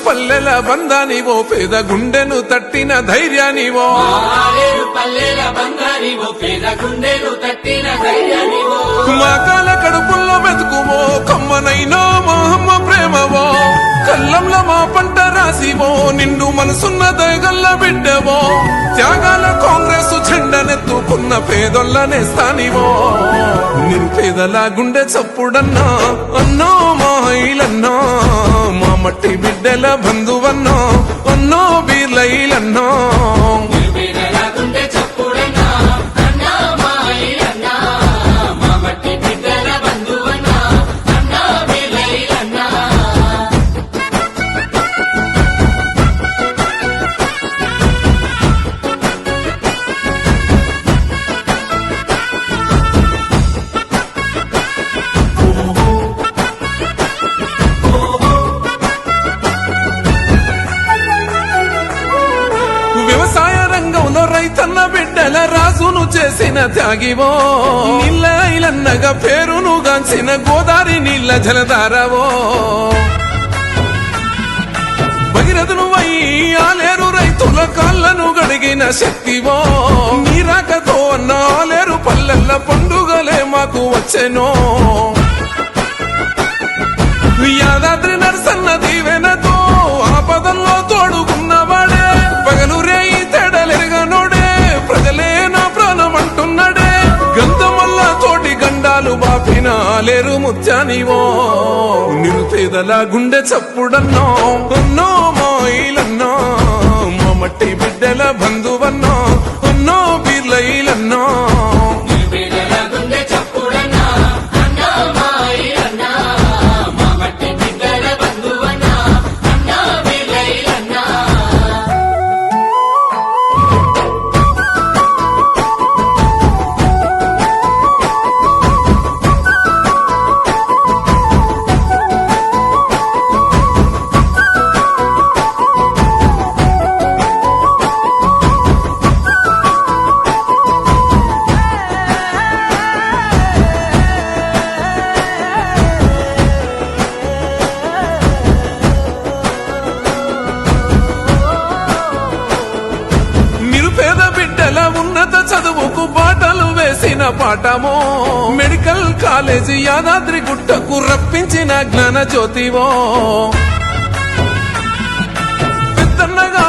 పల్లెల బంధానివో పేద గుండెను తట్టిన ధైర్యానివో మా కాల కడుపుల్లో మెతుకువో కమ్మనైనా మా అమ్మ ప్రేమవో కల్లంలో మా పంట రాసివో నిండు మనసున్న దయగల్ల బిడ్డవో త్యాగాల కాంగ్రెస్ చెండనెత్తుకున్న పేదొల్ల నేస్తానివో నిరుపేదల గుండె చప్పుడన్నా అన్నో మా హైలన్నా మా మట్టి బిడ్డల బంధువన్నా అన్నో బీర్లైలన్నా వ్యవసాయ రంగంలో రైతన్న బిడ్డల రాజును చేసిన త్యాగివో నీళ్ళైలన్నగా పేరును గాంచిన గోదావరి నీళ్ళ జలధారవో భగీరథును ఆలేరు రైతుల కాళ్ళను గడిగిన శక్తివో నీరాకతో అన్న ఆలేరు పల్లెల్ల పండుగలే మాకు వచ్చెనో యాదాద్రి నరసన్న దీవెనతో ఆపదల్లో తోడుకున్నవాడే పగలు రేయి తేడలెరగనోడే ప్రజలే నా ప్రాణం అంటున్నాడే గంధమల్ల తోటి గండాలు బాపిన లేరు ముత్యానివో నిరుపేదల గుండె చప్పుడన్నో అన్నో మాయిలన్నో మా మట్టి బిడ్డల బంధువన్నో అన్నో బీర్లైలన్నో ఉన్నత చదువుకు బాటలు వేసిన పాఠమో మెడికల్ కాలేజీ యాదాద్రి గుట్టకు రప్పించిన జ్ఞాన జ్యోతివో పెద్దన్నగా